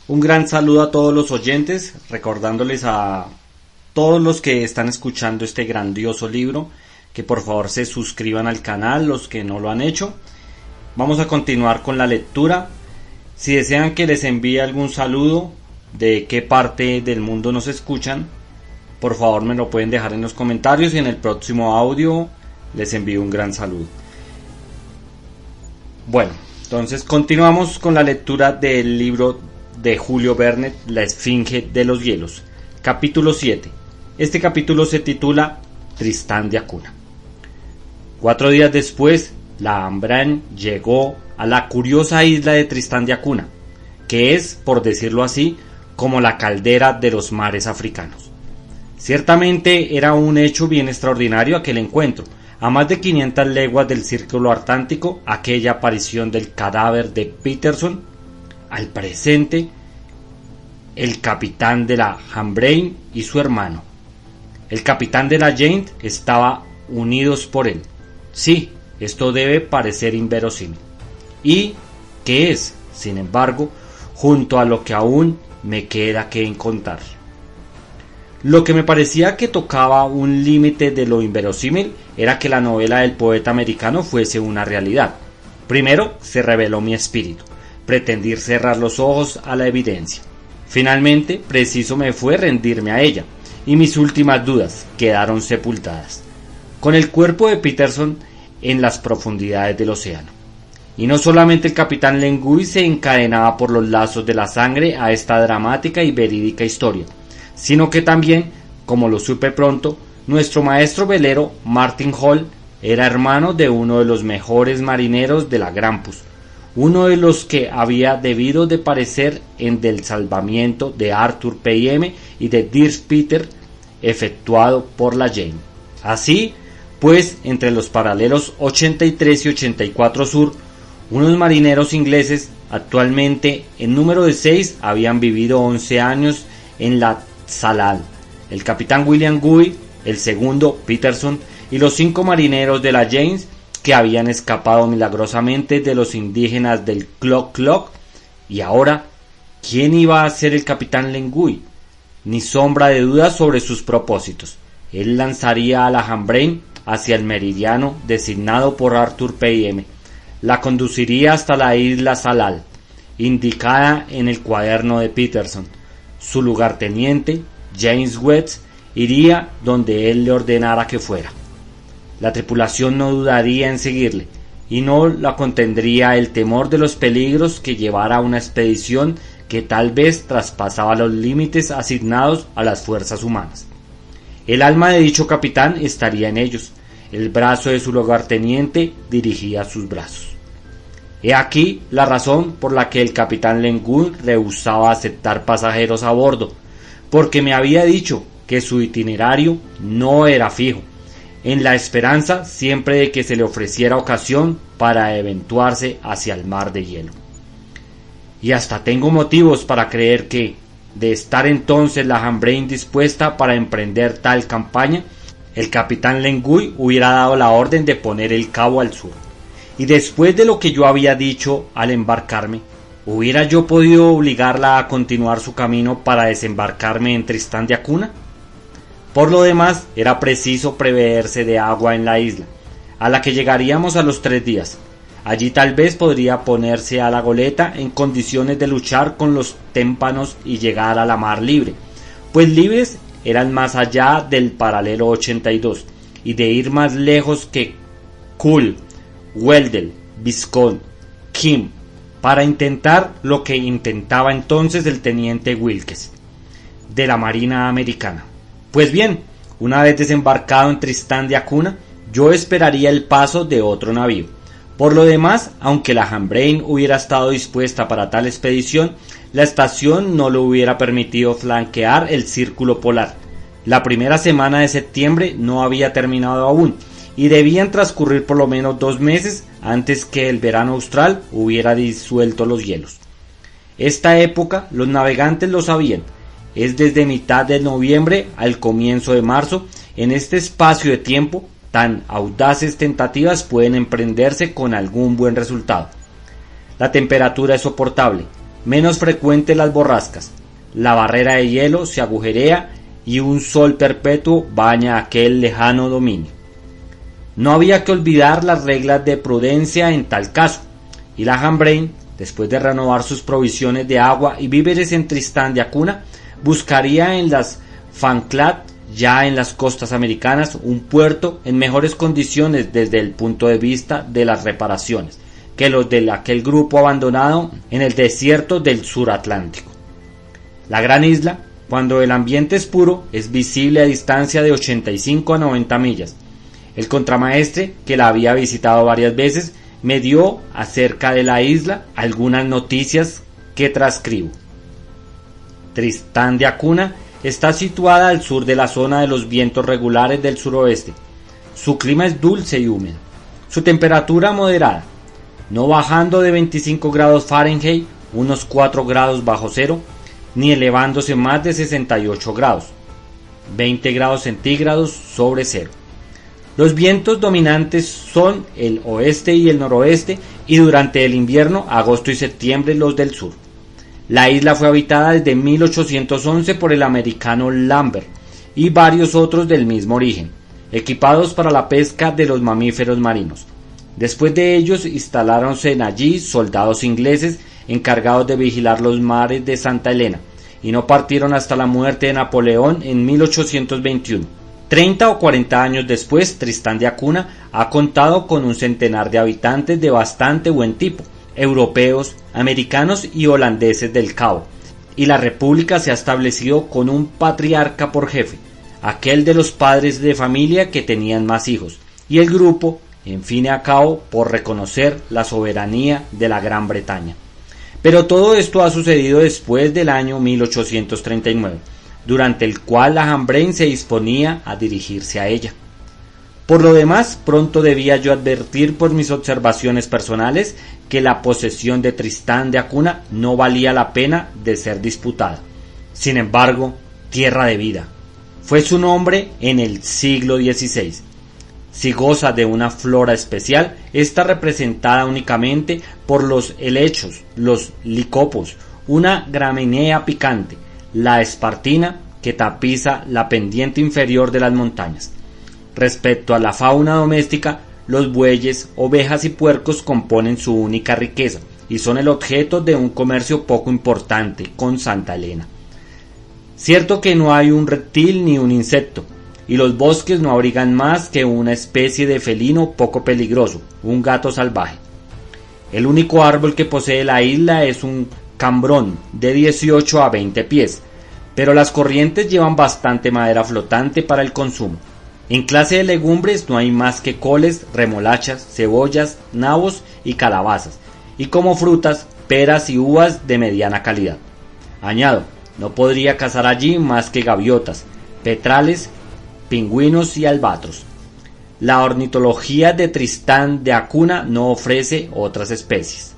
Un gran saludo a todos los oyentes, recordándoles a todos los que están escuchando este grandioso libro que por favor se suscriban al canal, los que no lo han hecho. Vamos a continuar con la lectura. Si desean que les envíe algún saludo, de qué parte del mundo nos escuchan, por favor me lo pueden dejar en los comentarios y en el próximo audio les envío un gran saludo. Bueno, entonces continuamos con la lectura del libro de Julio Verne, La Esfinge de los Hielos, capítulo 7. Este capítulo se titula Tristán de Acuna. 4 días después, la Hambrain llegó a la curiosa isla de Tristán de Acuna, que es, por decirlo así, como la caldera de los mares africanos. Ciertamente era un hecho bien extraordinario aquel encuentro. A más de 500 leguas del círculo atlántico, aquella aparición del cadáver de Peterson. Al presente, el capitán de la Hambrain y su hermano. El capitán de la Jane estaba unidos por él. Sí, esto debe parecer inverosímil. Y que es, sin embargo, junto a lo que aún me queda que contar. Lo que me parecía que tocaba un límite de lo inverosímil era que la novela del poeta americano fuese una realidad. Primero se reveló mi espíritu. Pretendí cerrar los ojos a la evidencia. Finalmente, preciso me fue rendirme a ella, y mis últimas dudas quedaron sepultadas, con el cuerpo de Peterson en las profundidades del océano. Y no solamente el capitán Lengui se encadenaba por los lazos de la sangre a esta dramática y verídica historia, sino que también, como lo supe pronto, nuestro maestro velero Martin Hall era hermano de uno de los mejores marineros de la Grampus, uno de los que había debido de parecer en del salvamiento de Arthur P.M. y de Dirk Peter, efectuado por la Jane. Así, pues, entre los paralelos 83 y 84 Sur, unos marineros ingleses, actualmente en número de 6, habían vivido 11 años en la Salal, el capitán William Guy, el segundo Peterson, y los 5 marineros de la James, que habían escapado milagrosamente de los indígenas del Cloc Cloc. Y ahora, ¿quién iba a ser el capitán Lengui? Ni sombra de duda sobre sus propósitos. Él lanzaría a la Hambrain hacia el meridiano designado por Arthur P.M. La conduciría hasta la isla Salal, indicada en el cuaderno de Peterson. Su lugarteniente, James West, iría donde él le ordenara que fuera. La tripulación no dudaría en seguirle, y no la contendría el temor de los peligros que llevara una expedición que tal vez traspasaba los límites asignados a las fuerzas humanas. El alma de dicho capitán estaría en ellos, el brazo de su lugarteniente dirigía sus brazos. He aquí la razón por la que el capitán Lengui rehusaba aceptar pasajeros a bordo, porque me había dicho que su itinerario no era fijo, en la esperanza siempre de que se le ofreciera ocasión para eventuarse hacia el mar de hielo. Y hasta tengo motivos para creer que, de estar entonces la Hambrain dispuesta para emprender tal campaña, el capitán Lengui hubiera dado la orden de poner el cabo al sur. Y después de lo que yo había dicho al embarcarme, ¿hubiera yo podido obligarla a continuar su camino para desembarcarme en Tristán de Acuna? Por lo demás, era preciso preverse de agua en la isla, a la que llegaríamos a los 3 días. Allí tal vez podría ponerse a la goleta en condiciones de luchar con los témpanos y llegar a la mar libre, pues libres eran más allá del paralelo 82, y de ir más lejos que Cool, Weddell, Viscount, Kim, para intentar lo que intentaba entonces el teniente Wilkes, de la Marina Americana. Pues bien, una vez desembarcado en Tristán de Acuna, yo esperaría el paso de otro navío. Por lo demás, aunque la Hambrain hubiera estado dispuesta para tal expedición, la estación no le hubiera permitido flanquear el círculo polar. La primera semana de septiembre no había terminado aún, y debían transcurrir por lo menos 2 meses antes que el verano austral hubiera disuelto los hielos. Esta época los navegantes lo sabían. Es desde mitad de noviembre al comienzo de marzo. En este espacio de tiempo tan audaces tentativas pueden emprenderse con algún buen resultado. La temperatura es soportable, menos frecuentes las borrascas, la barrera de hielo se agujerea y un sol perpetuo baña aquel lejano dominio. No había que olvidar las reglas de prudencia en tal caso, y la Hambrain, después de renovar sus provisiones de agua y víveres en Tristán de Acuna, buscaría en las Falkland, ya en las costas americanas, un puerto en mejores condiciones desde el punto de vista de las reparaciones que los de aquel grupo abandonado en el desierto del sur Atlántico. La gran isla, cuando el ambiente es puro, es visible a distancia de 85 a 90 millas. El contramaestre, que la había visitado varias veces, me dio acerca de la isla algunas noticias que transcribo. Tristán de Acuna está situada al sur de la zona de los vientos regulares del suroeste. Su clima es dulce y húmedo. Su temperatura moderada, no bajando de 25 grados Fahrenheit, unos 4 grados bajo cero, ni elevándose más de 68 grados, 20 grados centígrados sobre cero. Los vientos dominantes son el oeste y el noroeste, y durante el invierno, agosto y septiembre, los del sur. La isla fue habitada desde 1811 por el americano Lambert y varios otros del mismo origen, equipados para la pesca de los mamíferos marinos. Después de ellos instaláronse allí soldados ingleses encargados de vigilar los mares de Santa Elena, y no partieron hasta la muerte de Napoleón en 1821. 30 o 40 años después, Tristán de Acuna ha contado con un centenar de habitantes de bastante buen tipo, europeos, americanos y holandeses del Cabo, y la república se ha establecido con un patriarca por jefe, aquel de los padres de familia que tenían más hijos, y el grupo, en fin y a cabo, por reconocer la soberanía de la Gran Bretaña. Pero todo esto ha sucedido después del año 1839, durante el cual la Hambrain se disponía a dirigirse a ella. Por lo demás, pronto debía yo advertir por mis observaciones personales que la posesión de Tristán de Acuna no valía la pena de ser disputada. Sin embargo, tierra de vida fue su nombre en el siglo XVI. Si goza de una flora especial, está representada únicamente por los helechos, los licopos, una gramínea picante, la espartina, que tapiza la pendiente inferior de las montañas. Respecto a la fauna doméstica, los bueyes, ovejas y puercos componen su única riqueza y son el objeto de un comercio poco importante con Santa Elena. Cierto que no hay un reptil ni un insecto, y los bosques no abrigan más que una especie de felino poco peligroso, un gato salvaje. El único árbol que posee la isla es un cambrón de 18 a 20 pies, pero las corrientes llevan bastante madera flotante para el consumo. En clase de legumbres no hay más que coles, remolachas, cebollas, nabos y calabazas, y como frutas, peras y uvas de mediana calidad. Añado, no podría cazar allí más que gaviotas, petrales, pingüinos y albatros. La ornitología de Tristán de Acuna no ofrece otras especies.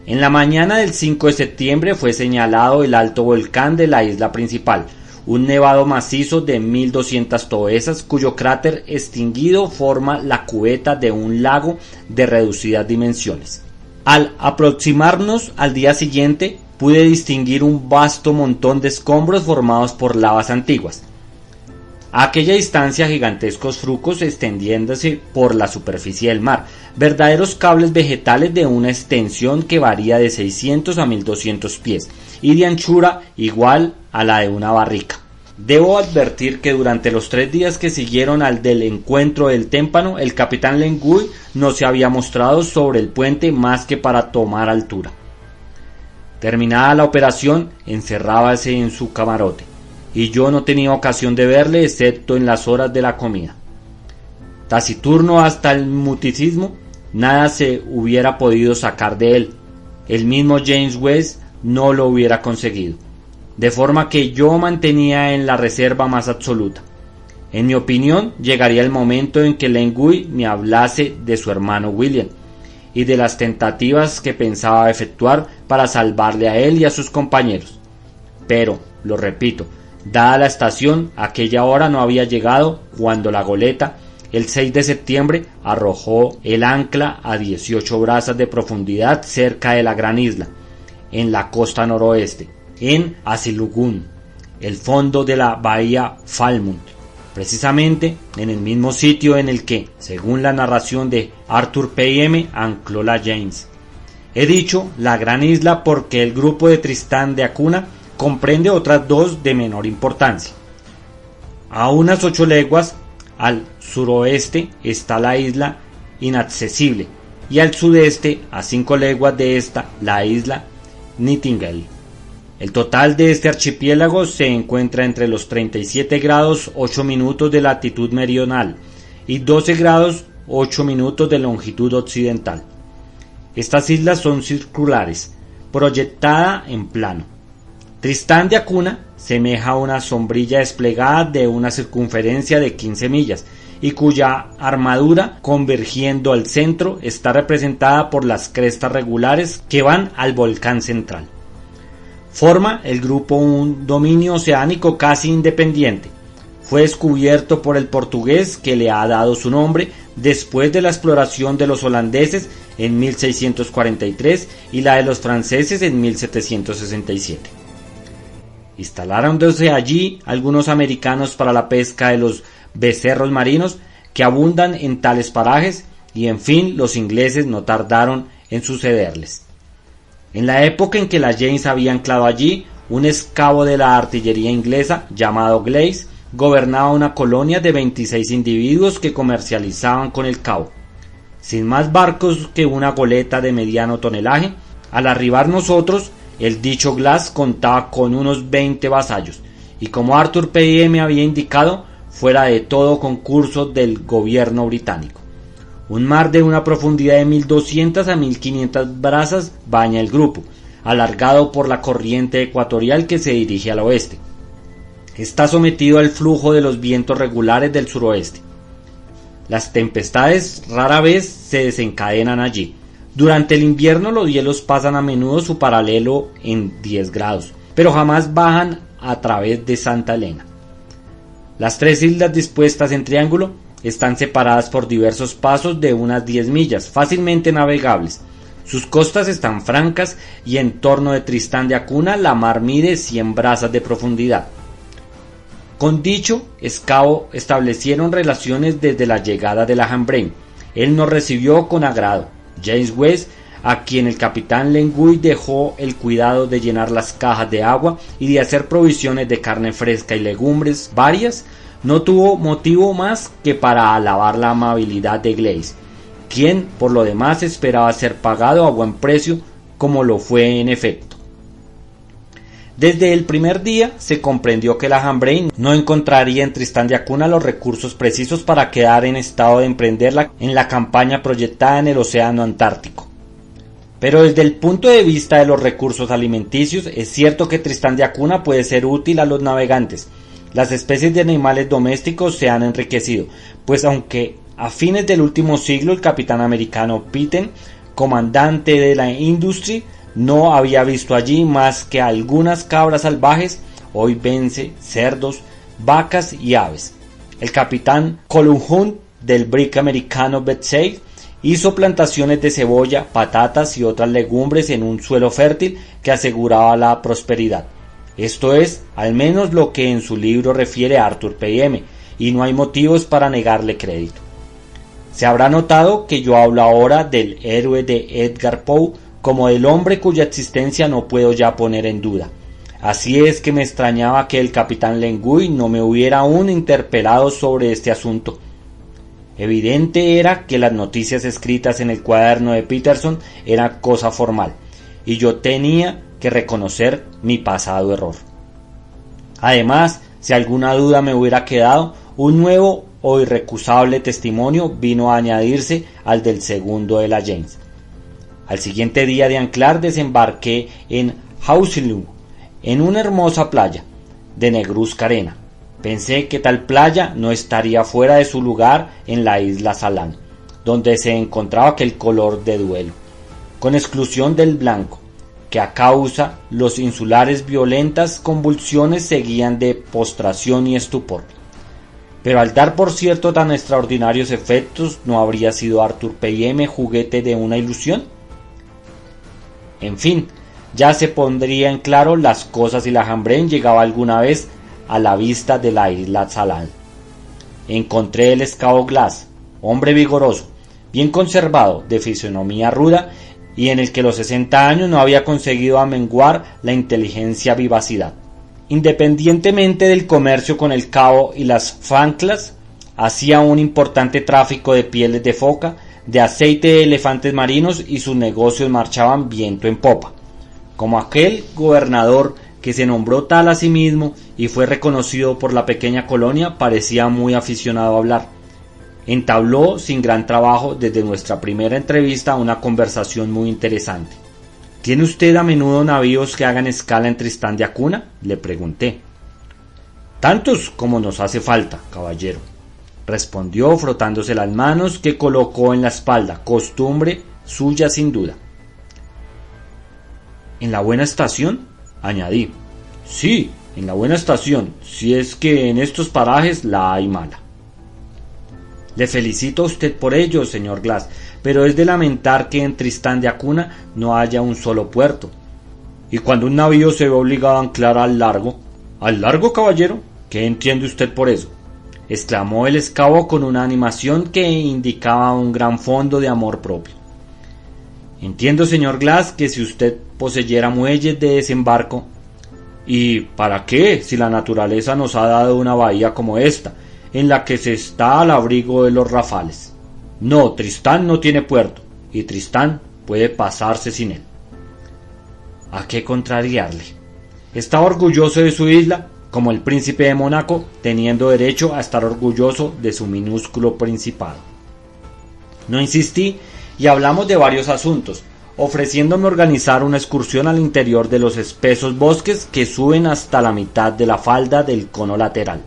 En la mañana del 5 de septiembre fue señalado el alto volcán de la isla principal, un nevado macizo de 1200 toesas cuyo cráter extinguido forma la cubeta de un lago de reducidas dimensiones. Al aproximarnos al día siguiente, pude distinguir un vasto montón de escombros formados por lavas antiguas. A aquella distancia, gigantescos frucos extendiéndose por la superficie del mar, verdaderos cables vegetales de una extensión que varía de 600 a 1200 pies y de anchura igual a la de una barrica. Debo advertir que durante los 3 días que siguieron al del encuentro del témpano, el capitán Lengui no se había mostrado sobre el puente más que para tomar altura. Terminada la operación, encerrábase en su camarote, y yo no tenía ocasión de verle excepto en las horas de la comida. Taciturno hasta el muticismo, nada se hubiera podido sacar de él. El mismo James West no lo hubiera conseguido. De forma que yo mantenía en la reserva más absoluta. En mi opinión, llegaría el momento en que Lengui me hablase de su hermano William y de las tentativas que pensaba efectuar para salvarle a él y a sus compañeros. Pero, lo repito, dada la estación, aquella hora no había llegado cuando la goleta, el 6 de septiembre, arrojó el ancla a 18 brazas de profundidad cerca de la gran isla, en la costa noroeste, en Asilugun, el fondo de la bahía Falmouth, precisamente en el mismo sitio en el que, según la narración de Arthur P.M., ancló la James. He dicho la gran isla porque el grupo de Tristán de Acuna comprende otras dos de menor importancia. A unas 8 leguas al suroeste está la isla Inaccesible y al sudeste, a 5 leguas de esta, la isla Nightingale. El total de este archipiélago se encuentra entre los 37 grados 8 minutos de latitud meridional y 12 grados 8 minutos de longitud occidental. Estas islas son circulares, proyectada en plano. Tristán de Acuna semeja a una sombrilla desplegada de una circunferencia de 15 millas y cuya armadura, convergiendo al centro, está representada por las crestas regulares que van al volcán central. Forma el grupo un dominio oceánico casi independiente. Fue descubierto por el portugués, que le ha dado su nombre después de la exploración de los holandeses en 1643 y la de los franceses en 1767. Instalándose allí algunos americanos para la pesca de los becerros marinos que abundan en tales parajes, y en fin los ingleses no tardaron en sucederles. En la época en que la James había anclado allí, un escabo de la artillería inglesa llamado Glaze gobernaba una colonia de 26 individuos que comercializaban con el cabo. Sin más barcos que una goleta de mediano tonelaje, al arribar nosotros, el dicho Glass contaba con unos 20 vasallos, y como Arthur P.M. había indicado, fuera de todo concurso del gobierno británico. Un mar de una profundidad de 1200 a 1500 brazas baña el grupo, alargado por la corriente ecuatorial que se dirige al oeste. Está sometido al flujo de los vientos regulares del suroeste. Las tempestades rara vez se desencadenan allí. Durante el invierno los hielos pasan a menudo su paralelo en 10 grados, pero jamás bajan a través de Santa Elena. Las 3 islas dispuestas en triángulo están separadas por diversos pasos de unas 10 millas, fácilmente navegables. Sus costas están francas y en torno de Tristán de Acuna la mar mide 100 brazas de profundidad. Con dicho escabo establecieron relaciones desde la llegada de la Hambrain. Él nos recibió con agrado. James West, a quien el capitán Lenguy dejó el cuidado de llenar las cajas de agua y de hacer provisiones de carne fresca y legumbres varias, no tuvo motivo más que para alabar la amabilidad de Glaze, quien por lo demás esperaba ser pagado a buen precio, como lo fue en efecto. Desde el primer día se comprendió que la Hambrain no encontraría en Tristán de Acuna los recursos precisos para quedar en estado de emprenderla en la campaña proyectada en el océano Antártico. Pero desde el punto de vista de los recursos alimenticios, es cierto que Tristán de Acuna puede ser útil a los navegantes. Las especies de animales domésticos se han enriquecido, pues aunque a fines del último siglo el capitán americano Pitten, comandante de la Industry, no había visto allí más que algunas cabras salvajes, hoy vence cerdos, vacas y aves. El capitán Colquhoun del brig americano Betsy hizo plantaciones de cebolla, patatas y otras legumbres en un suelo fértil que aseguraba la prosperidad. Esto es, al menos lo que en su libro refiere a Arthur P.M., y no hay motivos para negarle crédito. Se habrá notado que yo hablo ahora del héroe de Edgar Poe como del hombre cuya existencia no puedo ya poner en duda. Así es que me extrañaba que el capitán Lenguy no me hubiera aún interpelado sobre este asunto. Evidente era que las noticias escritas en el cuaderno de Peterson eran cosa formal, y yo tenía que reconocer mi pasado error. Además, si alguna duda me hubiera quedado, un nuevo o irrecusable testimonio vino a añadirse al del segundo de la James. Al siguiente día de anclar desembarqué en Houseluu, en una hermosa playa de negruzca arena. Pensé que tal playa no estaría fuera de su lugar en la isla Salán, donde se encontraba aquel color de duelo, con exclusión del blanco, que a causa los insulares violentas convulsiones seguían de postración y estupor. Pero al dar por cierto tan extraordinarios efectos, ¿no habría sido Arthur P.M. juguete de una ilusión? En fin, ya se pondría en claro las cosas si la Hambrain llegaba alguna vez a la vista de la isla Tsalal. Encontré el escabo Glass, hombre vigoroso, bien conservado, de fisonomía ruda, y en el que los 60 años no había conseguido amenguar la inteligencia vivacidad. Independientemente del comercio con el Cabo y las Falklands, hacía un importante tráfico de pieles de foca, de aceite de elefantes marinos, y sus negocios marchaban viento en popa. Como aquel gobernador que se nombró tal a sí mismo y fue reconocido por la pequeña colonia, parecía muy aficionado a hablar. Entabló sin gran trabajo desde nuestra primera entrevista una conversación muy interesante. ¿Tiene usted a menudo navíos que hagan escala en Tristán de Acuna?, le pregunté. Tantos como nos hace falta, caballero, respondió frotándose las manos que colocó en la espalda, costumbre suya sin duda. ¿En la buena estación?, añadí. Sí, en la buena estación, si es que en estos parajes la hay mala. Le felicito a usted por ello, señor Glass, pero es de lamentar que en Tristán de Acuna no haya un solo puerto. Y cuando un navío se ve obligado a anclar al largo... ¿Al largo, caballero? ¿Qué entiende usted por eso?, exclamó el escabo con una animación que indicaba un gran fondo de amor propio. Entiendo, señor Glass, que si usted poseyera muelles de desembarco... ¿Y para qué, si la naturaleza nos ha dado una bahía como esta, en la que se está al abrigo de los rafales? No, Tristán no tiene puerto, y Tristán puede pasarse sin él. ¿A qué contrariarle? Estaba orgulloso de su isla, como el príncipe de Mónaco, teniendo derecho a estar orgulloso de su minúsculo principado. No insistí y hablamos de varios asuntos, ofreciéndome organizar una excursión al interior de los espesos bosques que suben hasta la mitad de la falda del cono lateral.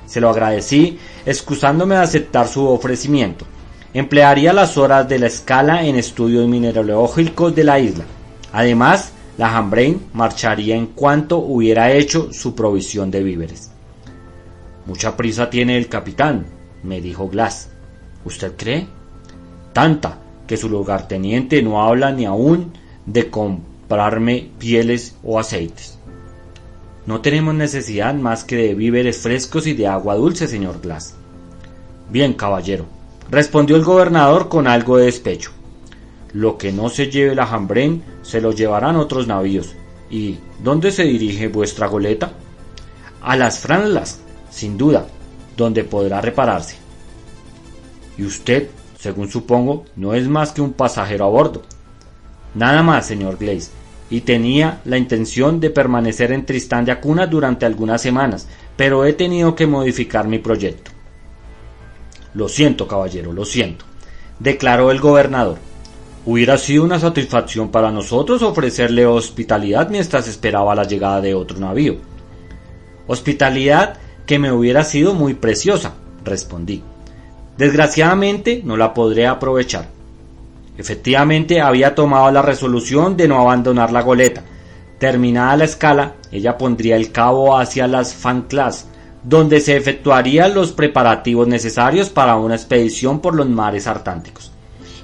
Se lo agradecí, excusándome de aceptar su ofrecimiento. Emplearía las horas de la escala en estudios mineralógicos de la isla. Además, la Hambrain marcharía en cuanto hubiera hecho su provisión de víveres. Mucha prisa tiene el capitán, me dijo Glass. ¿Usted cree? Tanta, que su lugarteniente no habla ni aún de comprarme pieles o aceites. No tenemos necesidad más que de víveres frescos y de agua dulce, señor Glass. Bien, caballero, respondió el gobernador con algo de despecho. Lo que no se lleve la Hambrain se lo llevarán otros navíos. ¿Y dónde se dirige vuestra goleta? A las Falklands, sin duda, donde podrá repararse. ¿Y usted, según supongo, no es más que un pasajero a bordo? Nada más, señor Glass, y tenía la intención de permanecer en Tristán de Acuna durante algunas semanas, pero he tenido que modificar mi proyecto. Lo siento, caballero, lo siento, declaró el gobernador. Hubiera sido una satisfacción para nosotros ofrecerle hospitalidad mientras esperaba la llegada de otro navío. Hospitalidad que me hubiera sido muy preciosa, respondí. Desgraciadamente no la podré aprovechar. Efectivamente había tomado la resolución de no abandonar la goleta. Terminada la escala, ella pondría el cabo hacia las Falklands, donde se efectuarían los preparativos necesarios para una expedición por los mares Atlánticos.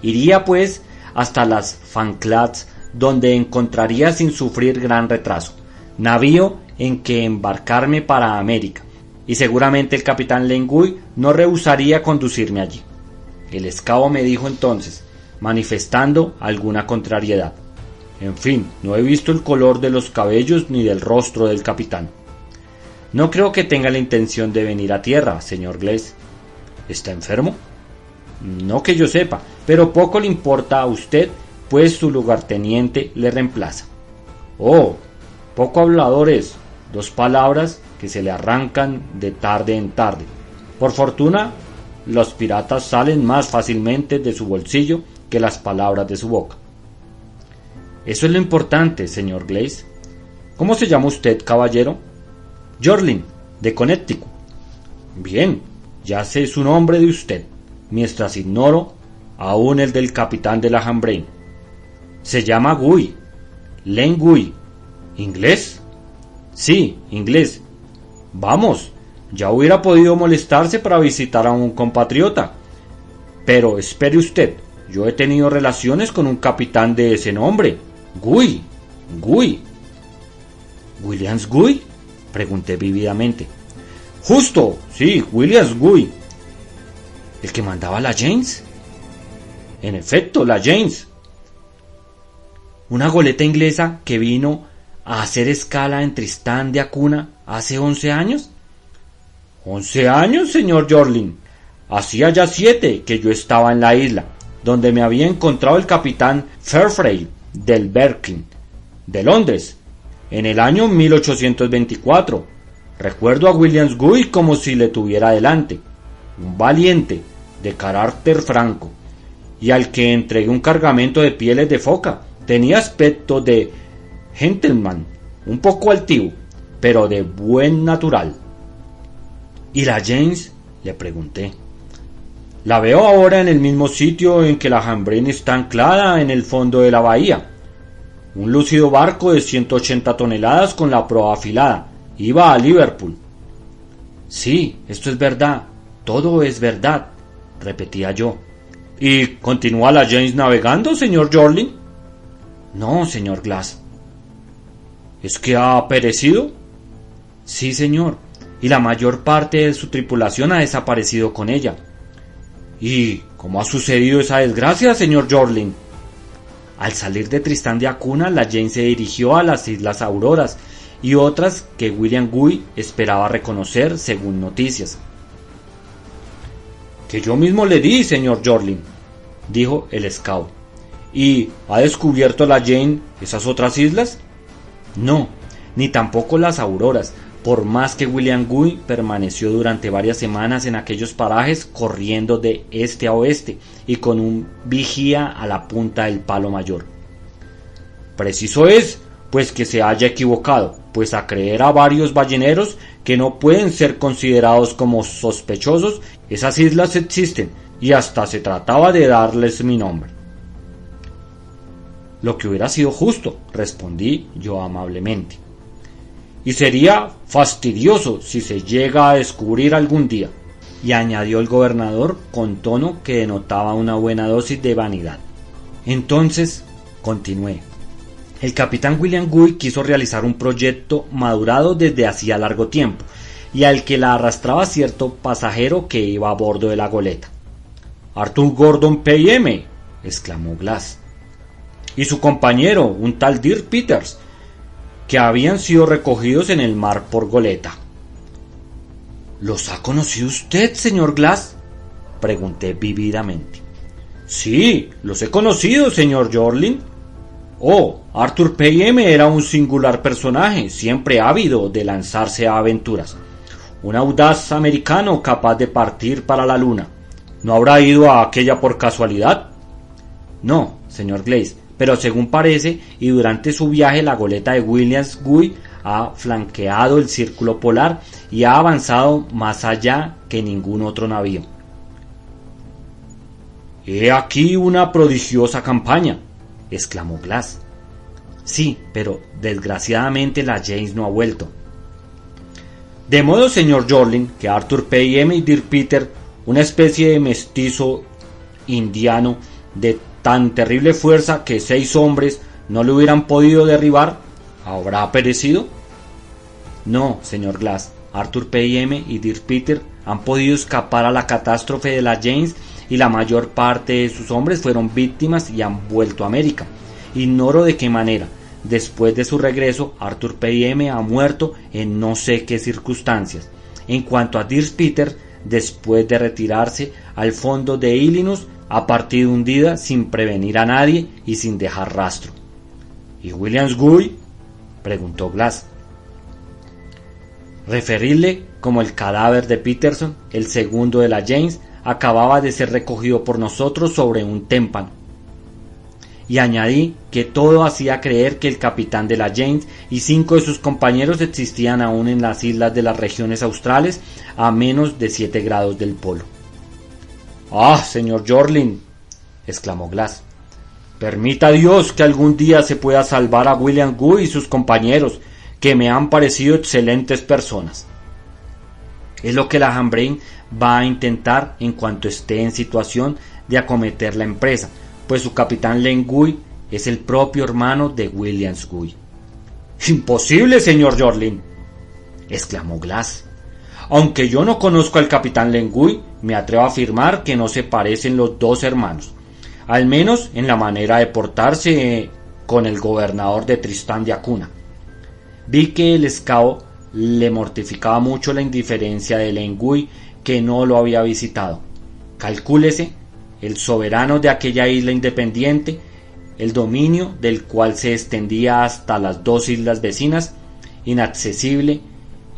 Iría pues hasta las Falklands, donde encontraría sin sufrir gran retraso navío en que embarcarme para América, y seguramente el capitán Lenguy no rehusaría conducirme allí. El escabo me dijo entonces, manifestando alguna contrariedad: en fin, no he visto el color de los cabellos ni del rostro del capitán. No creo que tenga la intención de venir a tierra, señor Glass. ¿Está enfermo? No que yo sepa, pero poco le importa a usted, pues su lugarteniente le reemplaza. Oh, poco hablador es, 2 palabras que se le arrancan de tarde en tarde. Por fortuna, los piratas salen más fácilmente de su bolsillo que las palabras de su boca. Eso es lo importante, señor Glass. ¿Cómo se llama usted, caballero? Jorlin, de Connecticut. Bien, ya sé su nombre de usted, mientras ignoro aún el del capitán de la Hambrain. Se llama Guy, Len Guy. ¿Inglés? Sí, inglés. Vamos, ya hubiera podido molestarse para visitar a un compatriota. Pero espere usted, yo he tenido relaciones con un capitán de ese nombre, Guy. Guy. ¿Williams Guy? Pregunté vívidamente. Justo, sí, Williams Guy. ¿El que mandaba la James? En efecto, la James. Una goleta inglesa que vino a hacer escala en Tristán de Acuna hace 11 años. ¿11 años, señor Jorlin? Hacía ya 7 que yo estaba en la isla, donde me había encontrado el capitán Fairfield del Berkeley, de Londres, en el año 1824. Recuerdo a Williams Guy como si le tuviera delante, un valiente, de carácter franco, y al que entregué un cargamento de pieles de foca. Tenía aspecto de gentleman, un poco altivo, pero de buen natural. ¿Y la James?, le pregunté. La veo ahora en el mismo sitio en que la Hambrain está anclada, en el fondo de la bahía. Un lúcido barco de 180 toneladas con la proa afilada. Iba a Liverpool. Sí, esto es verdad, todo es verdad, repetía yo. ¿Y continúa la James navegando, señor Jorlin? No, señor Glass. ¿Es que ha perecido? Sí, señor, y la mayor parte de su tripulación ha desaparecido con ella. ¿Y cómo ha sucedido esa desgracia, señor Jorlin? Al salir de Tristán de Acuna, la James se dirigió a las Islas Auroras y otras que William Guy esperaba reconocer según noticias. Que yo mismo le di, señor Jorlin, dijo el scout. ¿Y ha descubierto la Jane esas otras islas? No, ni tampoco las Auroras, por más que William Guy permaneció durante varias semanas en aquellos parajes corriendo de este a oeste y con un vigía a la punta del palo mayor. Preciso es, pues, que se haya equivocado, pues a creer a varios balleneros que no pueden ser considerados como sospechosos, esas islas existen y hasta se trataba de darles mi nombre. Lo que hubiera sido justo, respondí yo amablemente. Y sería fastidioso si se llega a descubrir algún día, y añadió el gobernador con tono que denotaba una buena dosis de vanidad. Entonces, continué, el capitán William Guy quiso realizar un proyecto madurado desde hacía largo tiempo, y al que la arrastraba cierto pasajero que iba a bordo de la goleta. Arthur Gordon P.M., exclamó Glass, y su compañero, un tal Dirk Peters, que habían sido recogidos en el mar por goleta. ¿Los ha conocido usted, señor Glass?, pregunté vívidamente. Sí, los he conocido, señor Jorlin. Oh, Arthur P.M. era un singular personaje, siempre ávido de lanzarse a aventuras. Un audaz americano capaz de partir para la luna. ¿No habrá ido a aquella por casualidad? No, señor Glass, pero según parece, y durante su viaje la goleta de Williams Guy ha flanqueado el círculo polar y ha avanzado más allá que ningún otro navío. He aquí una prodigiosa campaña, exclamó Glass. Sí, pero desgraciadamente la James no ha vuelto. De modo, señor Jorlin, que Arthur P.M. y Dirk Peter, una especie de mestizo indiano de tan terrible fuerza que 6 hombres no le hubieran podido derribar, ¿habrá perecido? No, señor Glass, Arthur P.M. y Dirk Peter han podido escapar a la catástrofe de la James y la mayor parte de sus hombres fueron víctimas y han vuelto a América. Ignoro de qué manera. Después de su regreso, Arthur P.M. ha muerto en no sé qué circunstancias. En cuanto a Dirk Peter, después de retirarse al fondo de Illinois, ha partido hundida sin prevenir a nadie y sin dejar rastro. ¿Y Williams Guy?, preguntó Glass. Referirle como el cadáver de Peterson, el segundo de la James, acababa de ser recogido por nosotros sobre un témpano. Y añadí que todo hacía creer que el capitán de la James y 5 de sus compañeros existían aún en las islas de las regiones australes a menos de 7 grados del polo. ¡Ah, señor Jorlin!, exclamó Glass. Permita Dios que algún día se pueda salvar a William Guy y sus compañeros, que me han parecido excelentes personas. Es lo que la Hambrain va a intentar en cuanto esté en situación de acometer la empresa, pues su capitán Len Guy Es el propio hermano de William Guy. —¡Imposible, señor Jorlin! —exclamó Glass. Aunque yo no conozco al capitán Lenguy, me atrevo a afirmar que no se parecen los dos hermanos, al menos en la manera de portarse con el gobernador de Tristán de Acuna. Vi que el escabo le mortificaba mucho la indiferencia de Lenguy, que no lo había visitado. Calcúlese, el soberano de aquella isla independiente, el dominio del cual se extendía hasta las dos islas vecinas, inaccesible,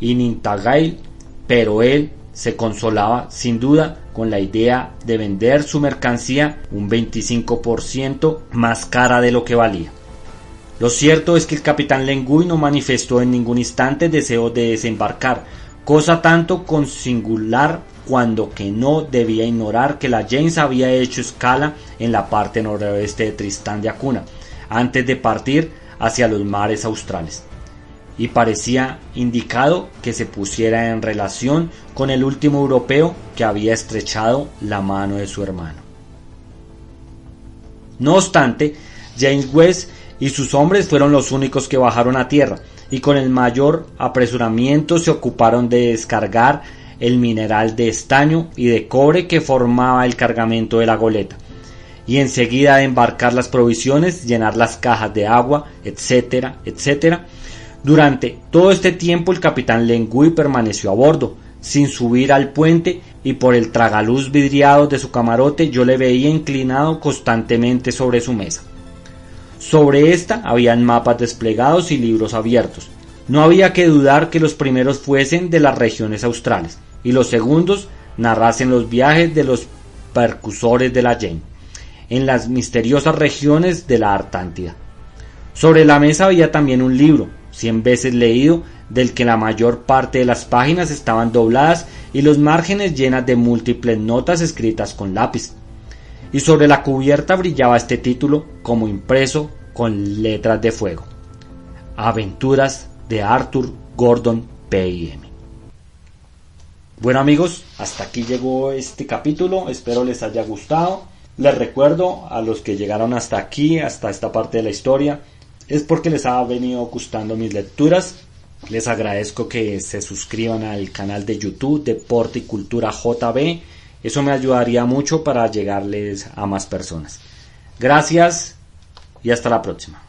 inintagail, pero él se consolaba sin duda con la idea de vender su mercancía un 25% más cara de lo que valía. Lo cierto es que el capitán Lenguy no manifestó en ningún instante deseo de desembarcar, cosa tanto con singular cuando que no debía ignorar que la James había hecho escala en la parte noroeste de Tristán de Acuna, antes de partir hacia los mares australes, y parecía indicado que se pusiera en relación con el último europeo que había estrechado la mano de su hermano. No obstante, James West y sus hombres fueron los únicos que bajaron a tierra, y con el mayor apresuramiento se ocuparon de descargar el mineral de estaño y de cobre que formaba el cargamento de la goleta, y enseguida de embarcar las provisiones, llenar las cajas de agua, etcétera, etcétera. Durante todo este tiempo el capitán Lenguy permaneció a bordo, sin subir al puente, y por el tragaluz vidriado de su camarote yo le veía inclinado constantemente sobre su mesa. Sobre esta habían mapas desplegados y libros abiertos. No había que dudar que los primeros fuesen de las regiones australes y los segundos narrasen los viajes de los percursores de la Jane en las misteriosas regiones de la Artántida. Sobre la mesa había también un libro, 100 veces leído, del que la mayor parte de las páginas estaban dobladas y los márgenes llenas de múltiples notas escritas con lápiz. Y sobre la cubierta brillaba este título como impreso con letras de fuego: Aventuras de Arthur Gordon Pym. Bueno amigos, hasta aquí llegó este capítulo, espero les haya gustado. Les recuerdo a los que llegaron hasta aquí, hasta esta parte de la historia, es porque les ha venido gustando mis lecturas. Les agradezco que se suscriban al canal de YouTube Deporte y Cultura JB. Eso me ayudaría mucho para llegarles a más personas. Gracias y hasta la próxima.